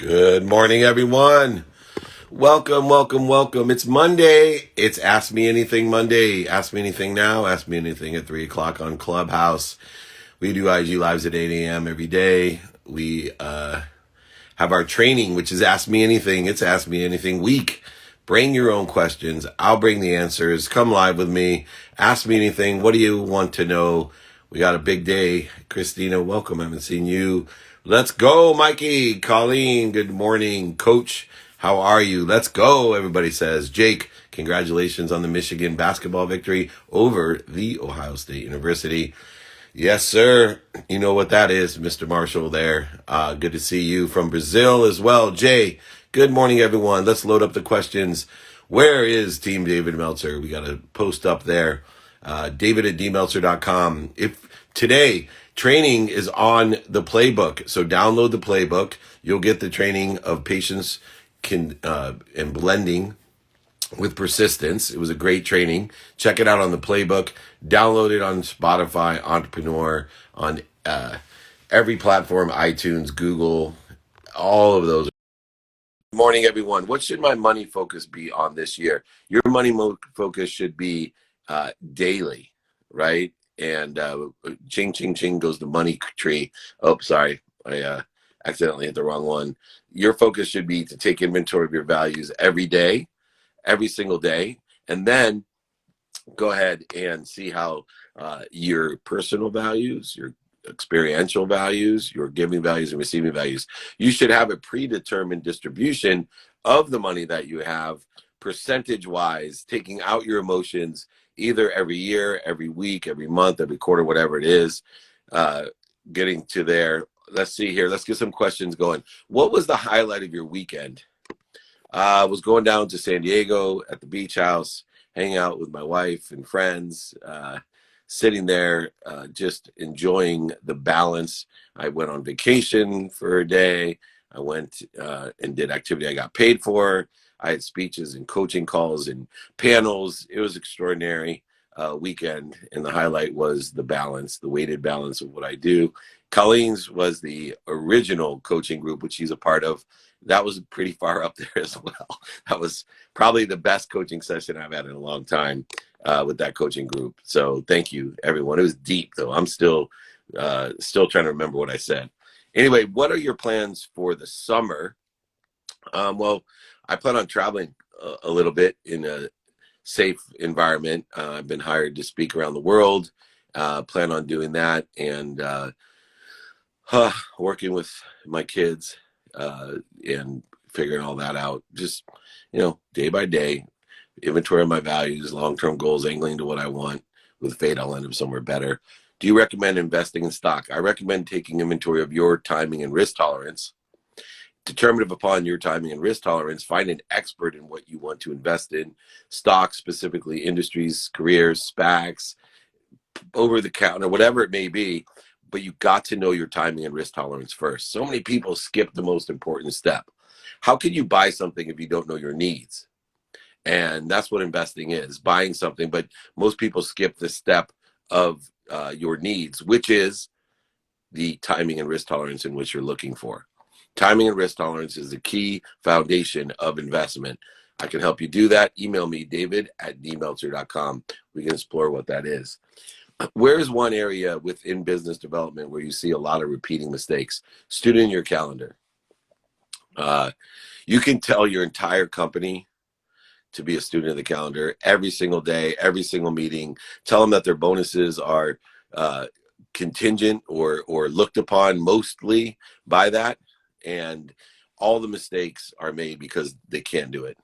Good morning, everyone. Welcome, welcome, welcome. It's Monday. It's Ask Me Anything Monday. Ask me anything now. Ask me anything at 3 o'clock on Clubhouse. We do IG Lives at 8 a.m. every day. We have our training, which is Ask Me Anything. It's Ask Me Anything week. Bring your own questions. I'll bring the answers. Come live with me. Ask me anything. What do you want to know? We got a big day. Christina, welcome. I haven't seen you. Let's go, Mikey. Colleen, good morning. Coach, how are you? Let's go, everybody says. Jake, congratulations on the Michigan basketball victory over the Ohio State University. Yes, sir. You know what that is, Mr. Marshall there. Good to see you from Brazil as well. Jay, good morning, everyone. Let's load up the questions. Where is Team David Meltzer? We got a post up there. David at dmeltzer.com. If today training is on the playbook, so download the playbook. You'll get the training of patience and blending with persistence. It was a great training. Check it out on the playbook. Download it on Spotify, Entrepreneur, on every platform, iTunes, Google, all of those. Good morning, everyone. What should my money focus be on this year? Your money focus should be daily, right? And ching, ching, ching goes the money tree. Oh, sorry. I accidentally hit the wrong one. Your focus should be to take inventory of your values every day, every single day, and then go ahead and see how your personal values, your experiential values, your giving values and receiving values, you should have a predetermined distribution of the money that you have, percentage wise, taking out your emotions either every year, every week, every month, every quarter, whatever it is. Getting to there. Let's see here. Let's get some questions going. What was the highlight of your weekend? I was going down to San Diego at the beach house, hanging out with my wife and friends, sitting there, just enjoying the balance. I went on vacation for a day. I went and did activity I got paid for. I had speeches and coaching calls and panels. It was extraordinary weekend, and the highlight was the balance, the weighted balance of what I do. Colleen's was the original coaching group, which she's a part of. That was pretty far up there as well. That was probably the best coaching session I've had in a long time with that coaching group. So thank you, everyone. It was deep, though. I'm still trying to remember what I said. Anyway, what are your plans for the summer? Well, I plan on traveling a little bit in a safe environment. I've been hired to speak around the world. Plan on doing that and working with my kids and figuring all that out. Just, day by day, inventory of my values, long-term goals, angling to what I want. With fate, I'll end up somewhere better. Do you recommend investing in stock? I recommend taking inventory of your timing and risk tolerance. Determinative upon your timing and risk tolerance, find an expert in what you want to invest in. Stocks, specifically industries, careers, SPACs, over the counter, whatever it may be. But you got to know your timing and risk tolerance first. So many people skip the most important step. How can you buy something if you don't know your needs? And that's what investing is, buying something. But most people skip the step of your needs, which is the timing and risk tolerance in which you're looking for. Timing and risk tolerance is the key foundation of investment. I can help you do that. Email me, David at dmeltzer.com. We can explore what that is. Where is one area within business development where you see a lot of repeating mistakes? Student in your calendar. You can tell your entire company to be a student of the calendar every single day, every single meeting. Tell them that their bonuses are contingent or looked upon mostly by that. And all the mistakes are made because they can't do it.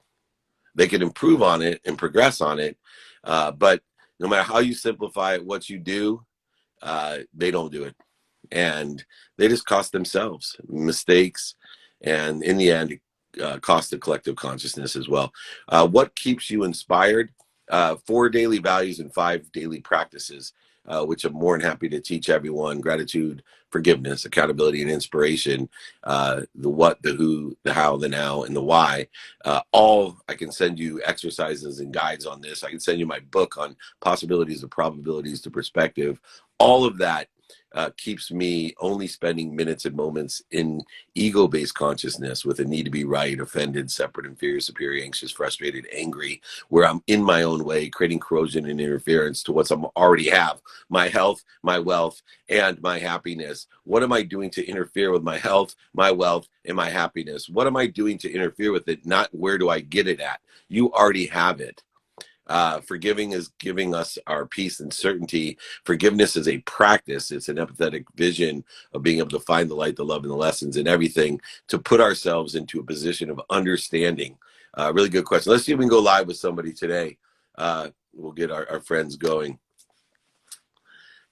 They can improve on it and progress on it. But no matter how you simplify it, what you do, they don't do it. And they just cost themselves mistakes. And in the end, cost the collective consciousness as well. What keeps you inspired? 4 daily values and 5 daily practices, which I'm more than happy to teach everyone. Gratitude, forgiveness, accountability, and inspiration. The what, the who, the how, the now, and the why. I can send you exercises and guides on this. I can send you my book on possibilities and probabilities to perspective. All of that keeps me only spending minutes and moments in ego-based consciousness with a need to be right, offended, separate, inferior, superior, anxious, frustrated, angry, where I'm in my own way, creating corrosion and interference to what I already have, my health, my wealth, and my happiness. What am I doing to interfere with my health, my wealth, and my happiness? What am I doing to interfere with it? Not where do I get it at? You already have it. Forgiving is giving us our peace and certainty. Forgiveness is a practice. It's an empathetic vision of being able to find the light, the love, and the lessons in everything to put ourselves into a position of understanding. Really good question. Let's see if we can go live with somebody today. We'll get our friends going.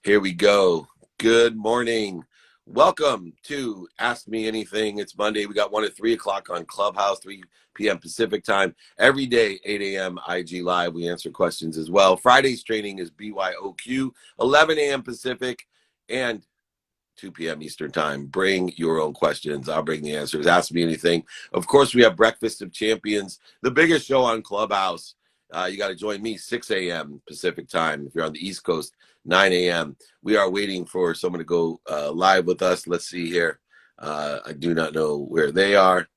Here we go. Good morning. Welcome to Ask Me Anything. It's Monday. We got one at 3 o'clock on Clubhouse, 3 p.m. Pacific time. Every day, 8 a.m. IG Live. We answer questions as well. Friday's training is BYOQ, 11 a.m. Pacific and 2 p.m. Eastern time. Bring your own questions. I'll bring the answers. Ask Me Anything. Of course, we have Breakfast of Champions, the biggest show on Clubhouse. You got to join me 6 a.m. Pacific time. If you're on the East Coast, 9 a.m. We are waiting for someone to go live with us. Let's see here. I do not know where they are.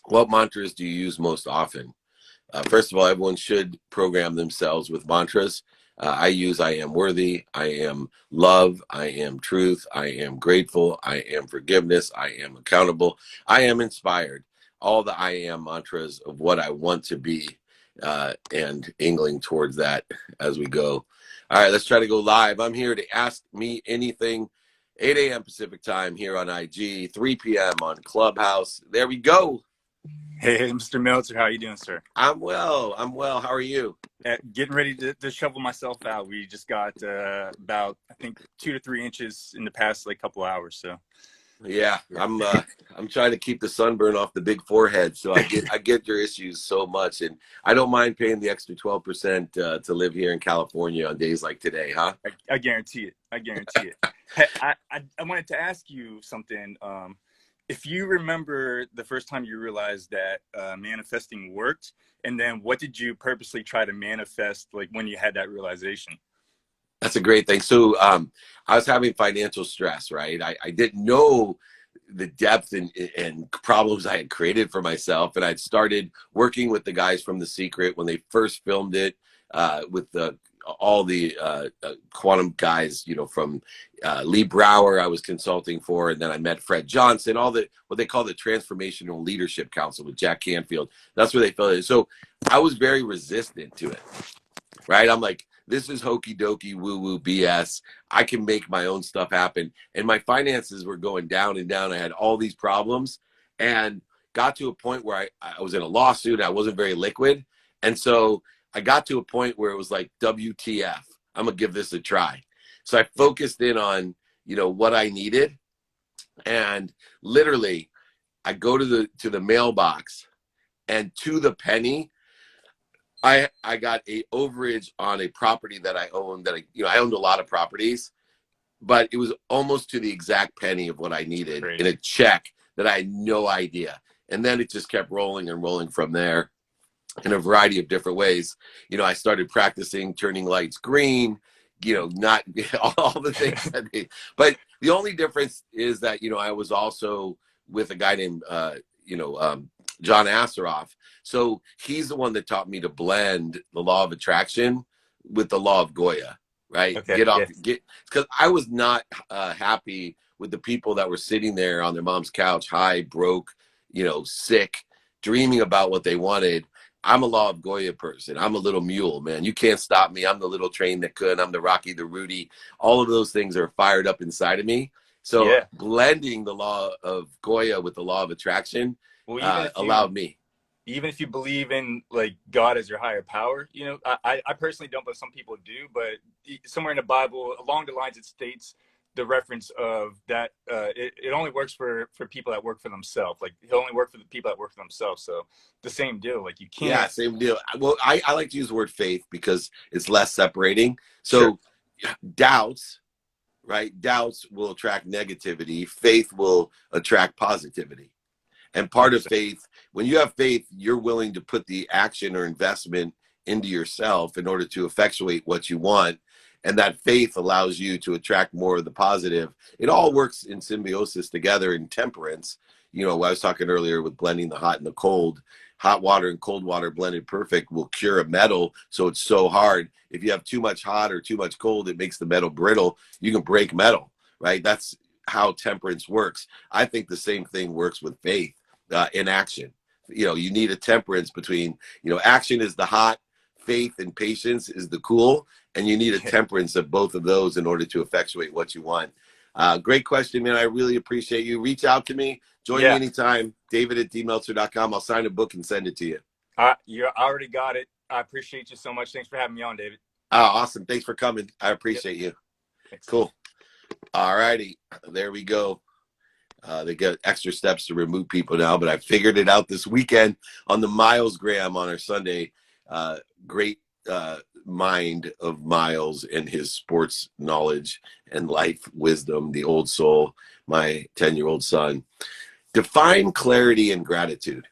What mantras do you use most often? First of all, everyone should program themselves with mantras. I am worthy, I am love, I am truth, I am grateful, I am forgiveness, I am accountable, I am inspired. All the I am mantras of what I want to be, and angling towards that as we go. All right, let's try to go live. I'm here to Ask Me Anything, 8 a.m. Pacific time here on IG, 3 p.m. on Clubhouse. There we go. Hey, Mr. Meltzer, how are you doing, sir? I'm well. How are you? Getting ready to shovel myself out. We just got about, I think, 2 to 3 inches in the past couple hours. So, yeah, I'm trying to keep the sunburn off the big forehead. So I get your issues so much, and I don't mind paying the extra 12% to live here in California on days like today, huh? I guarantee it. I guarantee it. Hey, I wanted to ask you something. If you remember the first time you realized that manifesting worked, and then what did you purposely try to manifest when you had that realization? That's a great thing. So I was having financial stress, right? I didn't know the depth and problems I had created for myself. And I'd started working with the guys from The Secret when they first filmed it, with all the quantum guys, from Lee Brower I was consulting for, and then I met Fred Johnson, what they call the Transformational Leadership Council with Jack Canfield. That's where they felt it. So I was very resistant to it, right? I'm like, this is hokey dokey woo-woo BS. I can make my own stuff happen. And my finances were going down and down. I had all these problems and got to a point where I was in a lawsuit. I wasn't very liquid. And so I got to a point where it was like, WTF, I'm going to give this a try. So I focused in on, what I needed. And literally I go to the mailbox, and to the penny, I got a overage on a property that I owned I owned a lot of properties, but it was almost to the exact penny of what I needed in a check that I had no idea. And then it just kept rolling and rolling from there in a variety of different ways. I started practicing turning lights green, not all the things but the only difference is that, I was also with a guy named, John Asseroff. So he's the one that taught me to blend the law of attraction with the law of Goya, right? Okay, Because I was not happy with the people that were sitting there on their mom's couch, high, broke, sick, dreaming about what they wanted. I'm a law of Goya person. I'm a little mule, man. You can't stop me. I'm the little train that could. I'm the Rocky, the Rudy. All of those things are fired up inside of me. So blending the law of Goya with the law of attraction allowed me. Even if you believe in God as your higher power, I personally don't, but some people do. But somewhere in the Bible, along the lines, it states the reference of that it only works for people that work for themselves. It only works for the people that work for themselves. So the same deal. You can't. Yeah, same deal. Well, I like to use the word faith because it's less separating. So doubts, right? Doubts will attract negativity. Faith will attract positivity. And part of faith, when you have faith, you're willing to put the action or investment into yourself in order to effectuate what you want. And that faith allows you to attract more of the positive. It all works in symbiosis together in temperance. You know, I was talking earlier with blending the hot and the cold. Hot water and cold water blended perfect will cure a metal. So it's so hard. If you have too much hot or too much cold, it makes the metal brittle. You can break metal, right? That's how temperance works. I think the same thing works with faith in action. You know, you need a temperance between, you know, action is the hot, faith and patience is the cool, and you need a temperance of both of those in order to effectuate what you want. Great question, man. I really appreciate you. Reach out to me. Join me anytime. David@dmeltzer.com. I'll sign a book and send it to you. You already got it. I appreciate you so much. Thanks for having me on, David. Awesome. Thanks for coming. I appreciate you. Thanks. Cool. All righty. There we go. They get extra steps to remove people now, but I figured it out this weekend on the Miles Graham on our Sunday. Great mind of Miles and his sports knowledge and life wisdom, the old soul, my 10-year-old son. Define clarity and gratitude.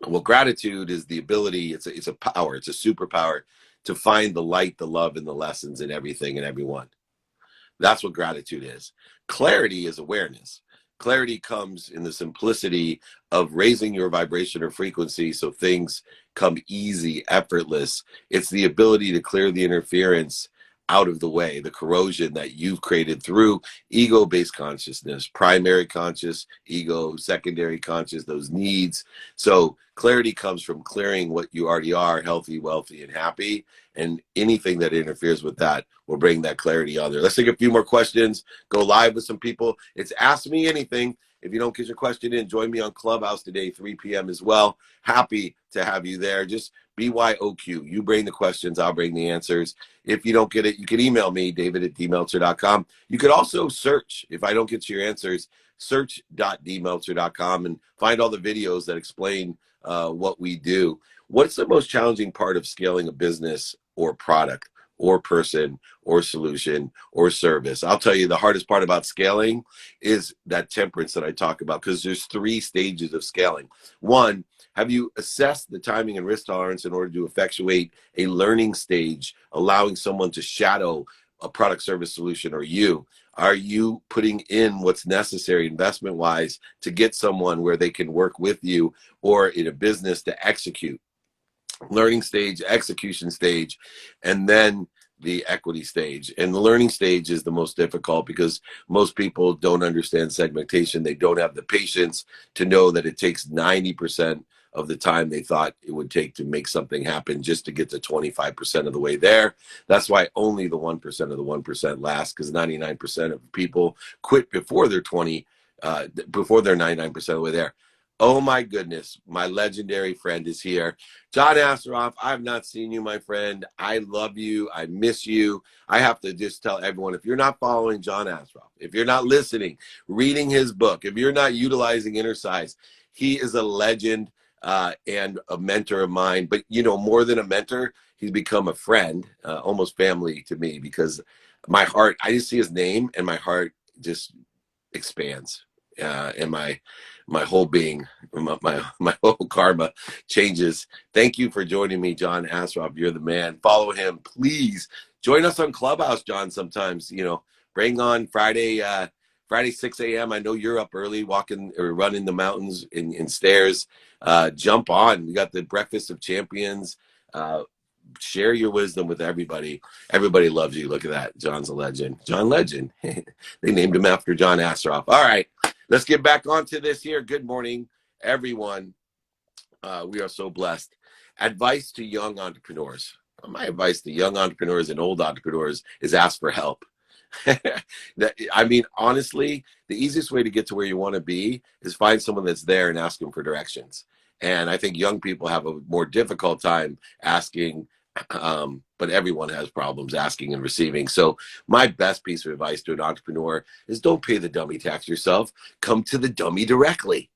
Well, gratitude is the ability, it's a power, it's a superpower to find the light, the love, and the lessons in everything and everyone. That's what gratitude is. Clarity is awareness. Clarity comes in the simplicity of raising your vibration or frequency so things come easy, effortless. It's the ability to clear the interference out of the way, the corrosion that you've created through ego-based consciousness, primary conscious, ego, secondary conscious, those needs. So clarity comes from clearing what you already are, healthy, wealthy, and happy. And anything that interferes with that will bring that clarity on there. Let's take a few more questions, go live with some people. It's Ask Me Anything. If you don't get your question in, join me on Clubhouse today, 3 p.m. as well. Happy to have you there. Just BYOQ. You bring the questions, I'll bring the answers. If you don't get it, you can email me, david@dmeltzer.com. You could also search. If I don't get to your answers, search.dmeltzer.com and find all the videos that explain what we do. What's the most challenging part of scaling a business or product or person or solution or service? I'll tell you, the hardest part about scaling is that temperance that I talk about, because there's 3 stages of scaling. One, have you assessed the timing and risk tolerance in order to effectuate a learning stage, allowing someone to shadow a product, service, solution, or you? Are you putting in what's necessary investment-wise to get someone where they can work with you or in a business to execute? Learning stage, execution stage, and then the equity stage. And the learning stage is the most difficult because most people don't understand segmentation. They don't have the patience to know that it takes 90% of the time they thought it would take to make something happen just to get to 25% of the way there. That's why only the 1% of the 1% last, because 99% of people quit before they're 99% of the way there. Oh my goodness, my legendary friend is here. John Asseroff, I've not seen you, my friend. I love you. I miss you. I have to just tell everyone, if you're not following John Asseroff, if you're not listening, reading his book, if you're not utilizing Inner Size, he is a legend and a mentor of mine. But, you know, more than a mentor, he's become a friend, almost family to me, because my heart, I just see his name and my heart just expands. And my whole being, my whole karma changes. Thank you for joining me, John Asseroff. You're the man. Follow him, please. Join us on Clubhouse, John. Sometimes, you know, bring on Friday 6 a.m. I know you're up early, walking or running the mountains in stairs. Jump on. We got the Breakfast of Champions. Share your wisdom with everybody. Everybody loves you. Look at that. John's a legend. John Legend. They named him after John Asseroff. All right. Let's get back onto this here. Good morning, everyone. We are so blessed. Advice to young entrepreneurs. My advice to young entrepreneurs and old entrepreneurs is ask for help. I mean, honestly, the easiest way to get to where you want to be is find someone that's there and ask them for directions. And I think young people have a more difficult time asking, but everyone has problems asking and receiving. So my best piece of advice to an entrepreneur is don't pay the dummy tax yourself. Come to the dummy directly.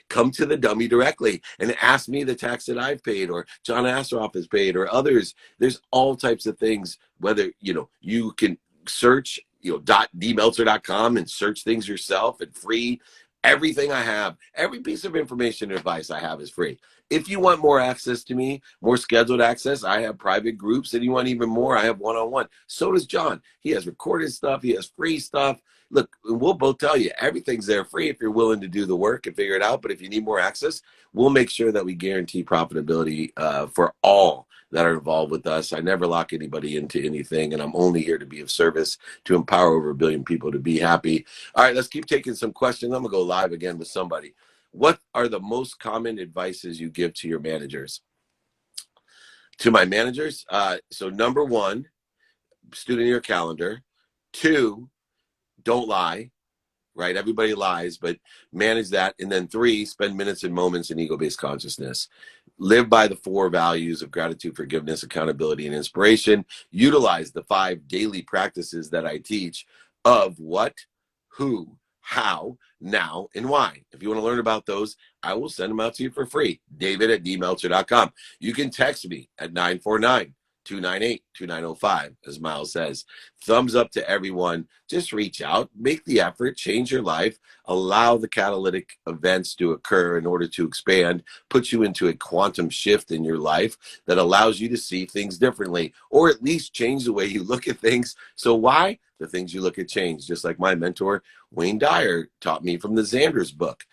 Come to the dummy directly and ask me the tax that I've paid, or John Asseroff has paid, or others. There's all types of things, whether, you know, you can search, you know, .dmeltzer.com and search things yourself and free. Everything I have, every piece of information and advice I have is free. If you want more access to me, more scheduled access, I have private groups. And you want even more, I have one-on-one. So does John. He has recorded stuff. He has free stuff. Look, we'll both tell you everything's there free if you're willing to do the work and figure it out. But if you need more access, we'll make sure that we guarantee profitability for all that are involved with us. I never lock anybody into anything, and I'm only here to be of service to empower over 1 billion people to be happy. All right, let's keep taking some questions. I'm gonna go live again with somebody. What are the most common advices you give to your managers? To my managers, so number one, student your calendar. 2, don't lie. Right? Everybody lies, but manage that. And then 3, spend minutes and moments in ego-based consciousness. Live by the 4 values of gratitude, forgiveness, accountability, and inspiration. Utilize the 5 daily practices that I teach of what, who, how, now, and why. If you want to learn about those, I will send them out to you for free. David@dmeltzer.com. You can text me at 949-298-2905, as Miles says. Thumbs up to everyone. Just reach out, make the effort, change your life, allow the catalytic events to occur in order to expand, put you into a quantum shift in your life that allows you to see things differently, or at least change the way you look at things. So why? The things you look at change, just like my mentor, Wayne Dyer, taught me from the Xander's book.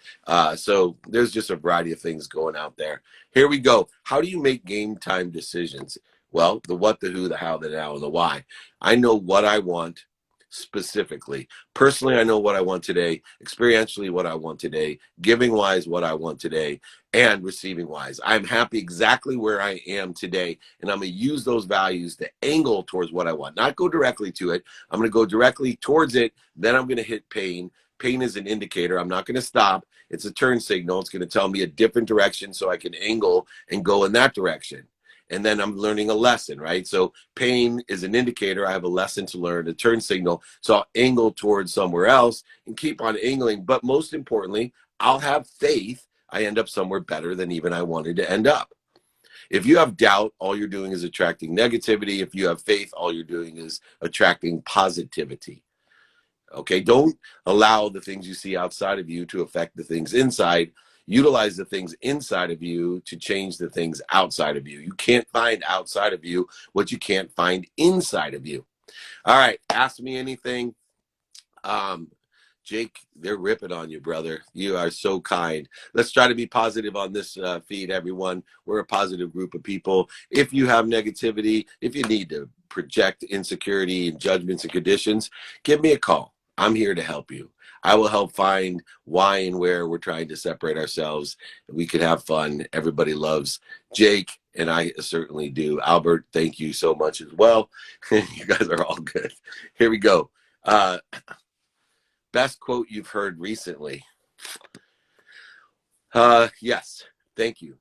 So there's just a variety of things going out there. Here we go. How do you make game time decisions? Well, the what, the who, the how, the now, and the why. I know what I want specifically. Personally, I know what I want today. Experientially, what I want today. Giving wise, what I want today. And receiving wise. I'm happy exactly where I am today. And I'm going to use those values to angle towards what I want. Not go directly to it. I'm going to go directly towards it. Then I'm going to hit pain. Pain is an indicator. I'm not going to stop. It's a turn signal. It's going to tell me a different direction so I can angle and go in that direction. And then I'm learning a lesson, right? So pain is an indicator. I have a lesson to learn, a turn signal. So I'll angle towards somewhere else and keep on angling. But most importantly, I'll have faith I end up somewhere better than even I wanted to end up. If you have doubt, all you're doing is attracting negativity. If you have faith, all you're doing is attracting positivity. Okay, don't allow the things you see outside of you to affect the things inside. Utilize the things inside of you to change the things outside of you. You can't find outside of you what you can't find inside of you. All right, ask me anything. Jake, they're ripping on you, brother. You are so kind. Let's try to be positive on this feed, everyone. We're a positive group of people. If you have negativity, if you need to project insecurity and judgments and conditions, give me a call. I'm here to help you. I will help find why and where we're trying to separate ourselves. We could have fun. Everybody loves Jake, and I certainly do. Albert, thank you so much as well. You guys are all good. Here we go. Best quote you've heard recently? Yes, thank you.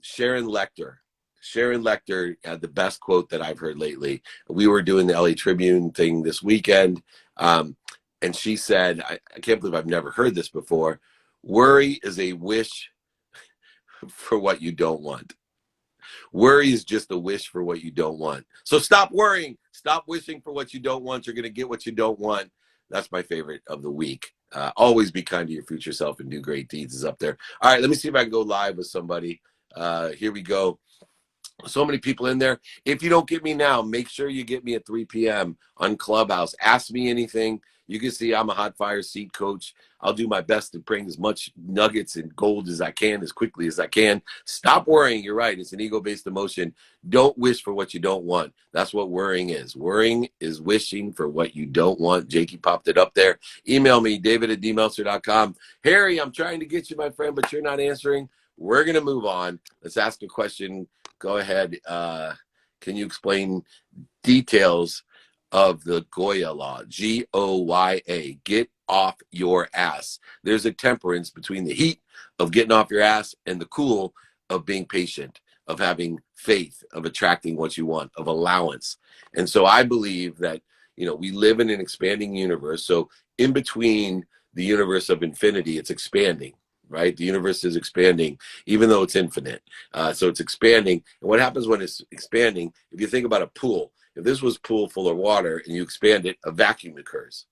Sharon Lecter. Sharon Lecter had the best quote that I've heard lately. We were doing the LA Tribune thing this weekend, and she said, I can't believe I've never heard this before, worry is a wish for what you don't want. Worry is just a wish for what you don't want. So stop worrying. Stop wishing for what you don't want. You're going to get what you don't want. That's my favorite of the week. Always be kind to your future self and do great deeds is up there. All right, let me see if I can go live with somebody. Here we go. So many people in there. If you don't get me now, make sure you get me at 3 p.m. on Clubhouse. Ask me anything. You can see I'm a hot fire seat coach. I'll do my best to bring as much nuggets and gold as I can, as quickly as I can. Stop worrying. You're right. It's an ego-based emotion. Don't wish for what you don't want. That's what worrying is. Worrying is wishing for what you don't want. Jakey popped it up there. Email me, david@dmeltzer.com. Harry, I'm trying to get you, my friend, but you're not answering. We're going to move on. Let's ask a question. Go ahead. Can you explain details of the Goya law? Goya. Get off your ass. There's a temperance between the heat of getting off your ass and the cool of being patient, of having faith, of attracting what you want, of allowance. And so I believe that, we live in an expanding universe. So in between the universe of infinity, it's expanding. Right? The universe is expanding, even though it's infinite. So it's expanding. And what happens when it's expanding, if you think about a pool, if this was a pool full of water and you expand it, a vacuum occurs.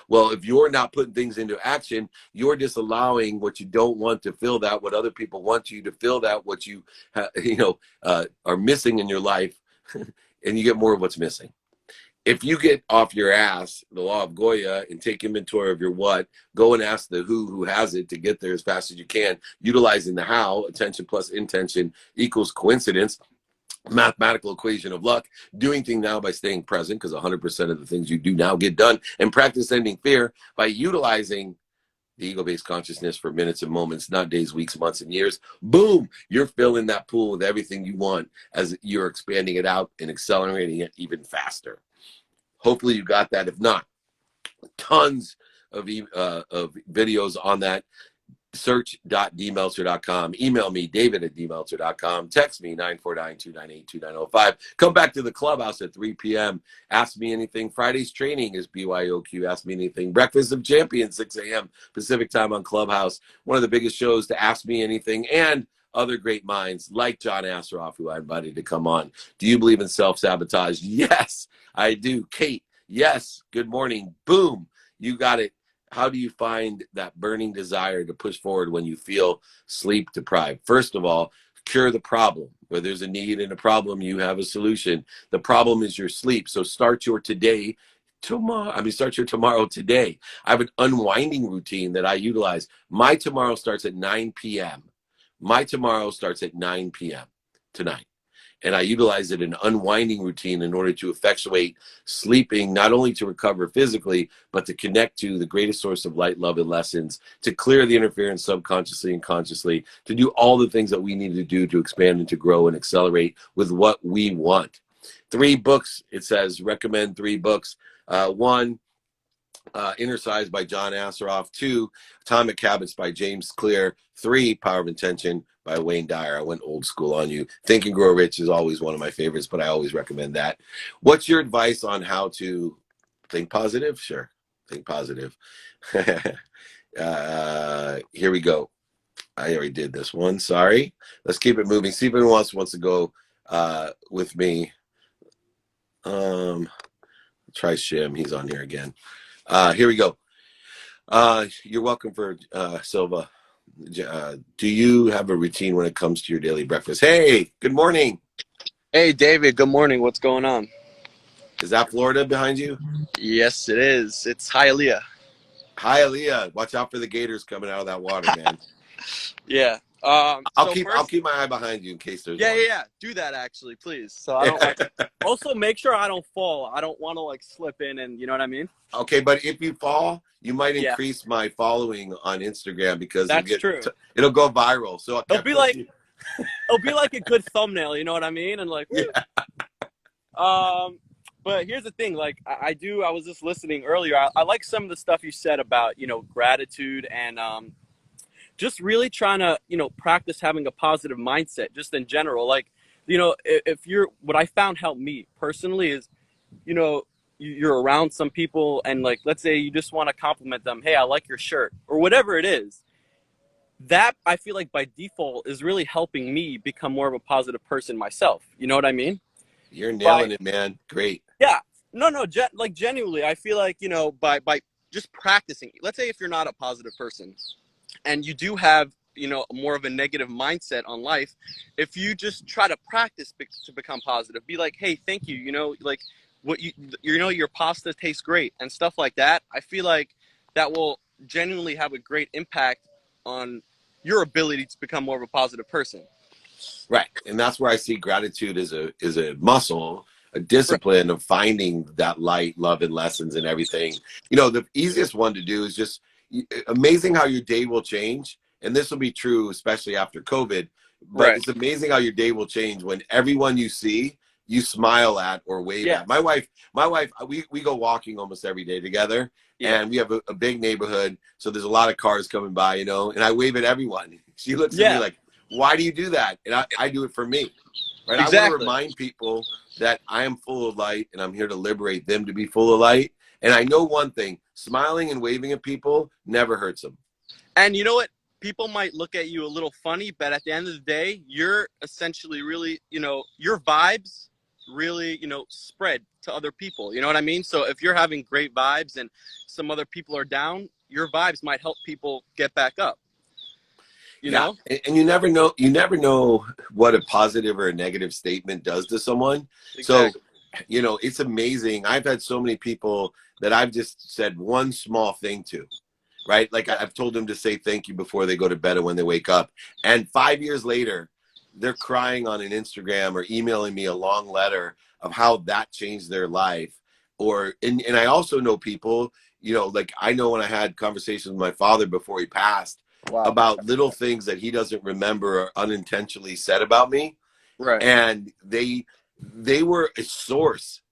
Well, if you're not putting things into action, you're disallowing what you don't want to fill that, what other people want you to fill that, what you, are missing in your life, and you get more of what's missing. If you get off your ass, the law of Goya, and take inventory of your what, go and ask the who has it to get there as fast as you can, utilizing the how, attention plus intention equals coincidence, mathematical equation of luck, doing things now by staying present, because 100% of the things you do now get done, and practice ending fear by utilizing the ego-based consciousness for minutes and moments, not days, weeks, months, and years. Boom, you're filling that pool with everything you want as you're expanding it out and accelerating it even faster. Hopefully you got that. If not, tons of videos on that. Search.dmeltzer.com. Email me, david@dmeltzer.com. Text me, 949-298-2905. Come back to the clubhouse at 3 p.m. Ask me anything. Friday's training is BYOQ. Ask me anything. Breakfast of Champions, 6 a.m. Pacific time on Clubhouse. One of the biggest shows to ask me anything, and other great minds like John Asseroff, who I invited to come on. Do you believe in self-sabotage? Yes, I do. Kate, yes. Good morning. Boom. You got it. How do you find that burning desire to push forward when you feel sleep deprived? First of all, cure the problem. Where there's a need and a problem, you have a solution. The problem is your sleep. So start your tomorrow today. I have an unwinding routine that I utilize. My tomorrow starts at 9 p.m. My tomorrow starts at 9 p.m. tonight. And I utilize it in an unwinding routine in order to effectuate sleeping, not only to recover physically, but to connect to the greatest source of light, love, and lessons, to clear the interference subconsciously and consciously, to do all the things that we need to do to expand and to grow and accelerate with what we want. 3 books, it says, recommend 3 books. 1, Inner Size by John Asseroff. 2, Atomic Habits by James Clear. 3, Power of Intention by Wayne Dyer. I went old school on you. Think and Grow Rich is always one of my favorites, but I always recommend that. What's your advice on how to think positive? Sure. Think positive. Here we go. I already did this one. Sorry. Let's keep it moving. See if anyone else wants to go with me. Try Shim. He's on here again. Here we go. You're welcome for Silva. Do you have a routine when it comes to your daily breakfast? Hey, good morning. Hey, David. Good morning. What's going on? Is that Florida behind you? Yes, it is. It's Hialeah. Hialeah. Watch out for the gators coming out of that water, man. Yeah. I'll keep my eye behind you in case there's one. Yeah. Do that actually, please. So I don't also make sure I don't fall. I don't want to slip in, and you know what I mean? Okay, but if you fall, you might increase my following on Instagram because that's true. It'll go viral. So it'll be like a good thumbnail, you know what I mean? And but here's the thing, I was just listening earlier. I like some of the stuff you said about, gratitude and just really trying to, practice having a positive mindset just in general. What I found helped me personally is, you're around some people and let's say you just want to compliment them. Hey, I like your shirt or whatever it is. That I feel like by default is really helping me become more of a positive person myself. You know what I mean? You're nailing it, man. Great. Yeah. No, genuinely, I feel like, by just practicing, let's say if you're not a positive person and you do have, more of a negative mindset on life, if you just try to practice to become positive, be like, hey, thank you, your pasta tastes great and stuff like that. I feel like that will genuinely have a great impact on your ability to become more of a positive person. Right. And that's where I see gratitude as a muscle, a discipline of finding that light, love, and lessons and everything. The easiest one to do is just amazing how your day will change. And this will be true, especially after COVID. But It's amazing how your day will change when everyone you see, you smile at or wave at. My wife, we go walking almost every day together. And we have a big neighborhood. So there's a lot of cars coming by, and I wave at everyone. She looks at me like, why do you do that? And I do it for me, right? Exactly. I want to remind people that I am full of light and I'm here to liberate them to be full of light. And I know one thing, smiling and waving at people never hurts them. And you know what? People might look at you a little funny, but at the end of the day, you're essentially really, your vibes really, spread to other people. You know what I mean? So if you're having great vibes and some other people are down, your vibes might help people get back up. You Yeah, know? and you never know. You never know what a positive or a negative statement does to someone. So, Exactly. it's amazing. I've had so many people that I've just said one small thing to, right? Like Yeah. I've told them to say thank you before they go to bed and when they wake up. And 5 years later, they're crying on an Instagram or emailing me a long letter of how that changed their life. And I also know people, like I know when I had conversations with my father before he passed Wow. about little things that he doesn't remember or unintentionally said about me. Right. And they were a source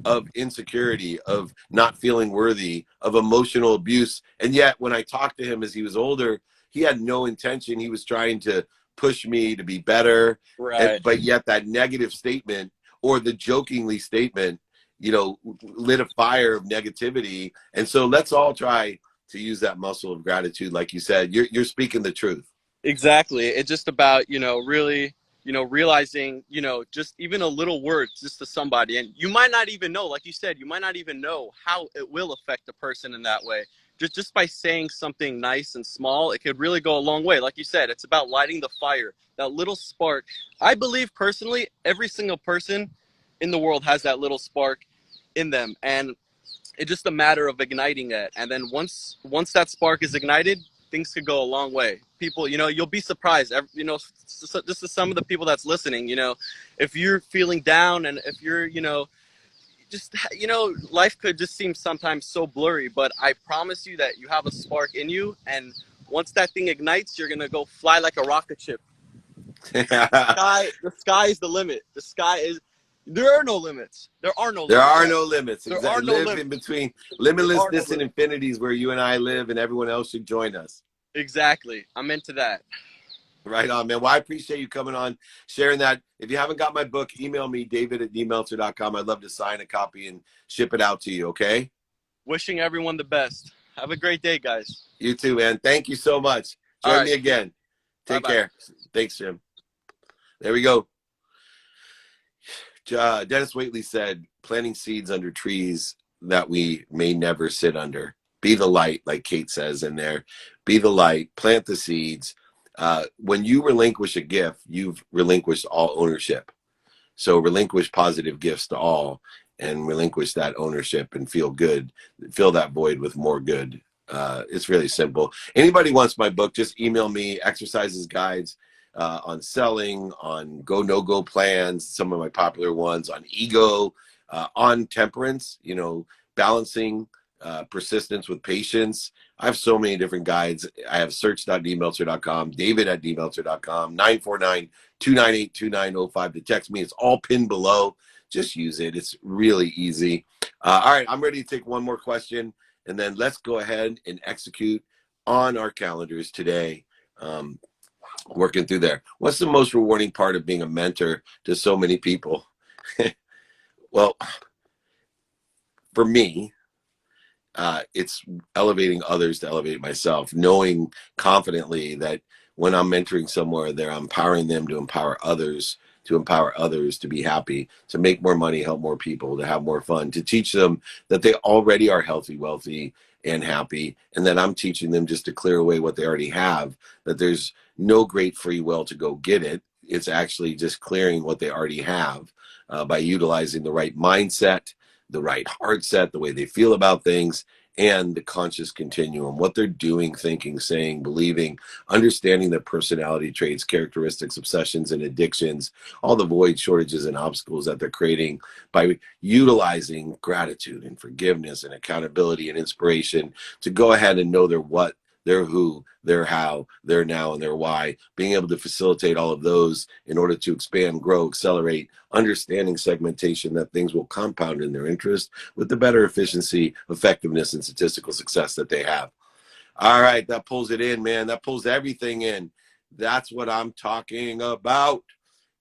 of insecurity, of not feeling worthy, of emotional abuse. And yet when I talked to him as he was older, he had no intention. He was trying to push me to be better. Right. But yet that negative statement or the jokingly statement, lit a fire of negativity. And so let's all try to use that muscle of gratitude. Like you said, you're speaking the truth. Exactly. It's just about, really, realizing, just even a little word just to somebody. And you might not even know, like you said, you might not even know how it will affect a person in that way. Just by saying something nice and small, it could really go a long way. Like you said, it's about lighting the fire, that little spark. I believe personally, every single person in the world has that little spark in them. And it's just a matter of igniting it. And then once that spark is ignited, things could go a long way. People, you'll be surprised. This is some of the people that's listening. If you're feeling down and if you're, just, life could just seem sometimes so blurry. But I promise you that you have a spark in you, and once that thing ignites, you're gonna go fly like a rocket ship. The sky is the limit. The sky is. There are no limits. There are no There limits. are no limits. There are Exactly. no Live limits. in between There are no limitlessness and limits. infinities where you and I live, and everyone else should join us. Exactly. I'm into that. Right on, man. Well, I appreciate you coming on, sharing that. If you haven't got my book, email me, david@meltzer.com. I'd love to sign a copy and ship it out to you, okay? Wishing everyone the best. Have a great day, guys. You too, man. Thank you so much. All Join right. me again. Take Bye-bye. care. Thanks, Jim. There we go. Dennis Waitley said, planting seeds under trees that we may never sit under. Be the light, like Kate says in there. Be the light, plant the seeds. When you relinquish a gift, you've relinquished all ownership. So relinquish positive gifts to all and relinquish that ownership and feel good. Fill that void with more good. It's really simple. Anybody wants my book, just email me, exercises guides on selling, on go, no go plans, some of my popular ones, on ego, on temperance, balancing persistence with patience. I have so many different guides. I have search.dmeltzer.com, david@dmeltzer.com, 949-298-2905 to text me. It's all pinned below. Just use it. It's really easy. All right, I'm ready to take one more question, and then let's go ahead and execute on our calendars today. Working through there. What's the most rewarding part of being a mentor to so many people? Well, for me, it's elevating others to elevate myself, knowing confidently that when I'm mentoring somewhere, they're empowering them to empower others to be happy, to make more money, help more people, to have more fun, to teach them that they already are healthy, wealthy, and happy, and that I'm teaching them just to clear away what they already have, that there's no great free will to go get it. It's actually just clearing what they already have by utilizing the right mindset, the right heart set, the way they feel about things, and the conscious continuum, what they're doing, thinking, saying, believing, understanding their personality traits, characteristics, obsessions, and addictions, all the void, shortages, and obstacles that they're creating by utilizing gratitude and forgiveness and accountability and inspiration to go ahead and know their what, their who, their how, their now, and their why, being able to facilitate all of those in order to expand, grow, accelerate, understanding segmentation that things will compound in their interest with the better efficiency, effectiveness, and statistical success that they have. All right, that pulls it in, man. That pulls everything in. That's what I'm talking about.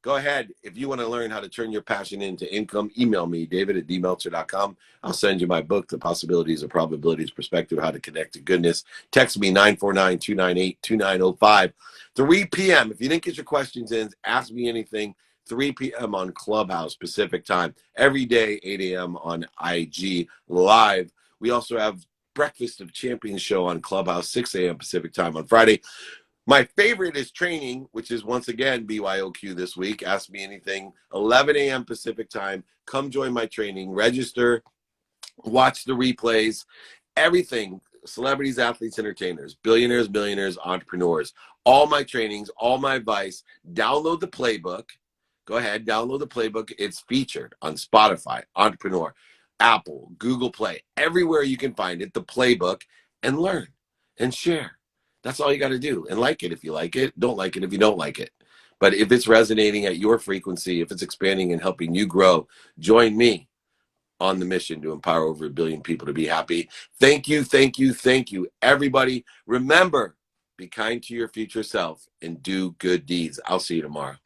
Go ahead. If you want to learn how to turn your passion into income, email me, david@dmeltzer.com. I'll send you my book, The Possibilities of Probabilities Perspective, How to Connect to Goodness. Text me, 949-298-2905. 3 p.m. If you didn't get your questions in, ask me anything. 3 p.m. on Clubhouse Pacific time. Every day, 8 a.m. on IG Live. We also have Breakfast of Champions show on Clubhouse, 6 a.m. Pacific time on Friday. My favorite is training, which is once again BYOQ this week. Ask Me Anything, 11 a.m. Pacific time. Come join my training. Register, watch the replays, everything. Celebrities, athletes, entertainers, billionaires, millionaires, entrepreneurs. All my trainings, all my advice. Download the playbook. Go ahead, download the playbook. It's featured on Spotify, Entrepreneur, Apple, Google Play, everywhere you can find it, the playbook, and learn and share. That's all you got to do. And like it if you like it. Don't like it if you don't like it. But if it's resonating at your frequency, if it's expanding and helping you grow, join me on the mission to empower over 1 billion people to be happy. Thank you, thank you, thank you, everybody. Remember, be kind to your future self and do good deeds. I'll see you tomorrow.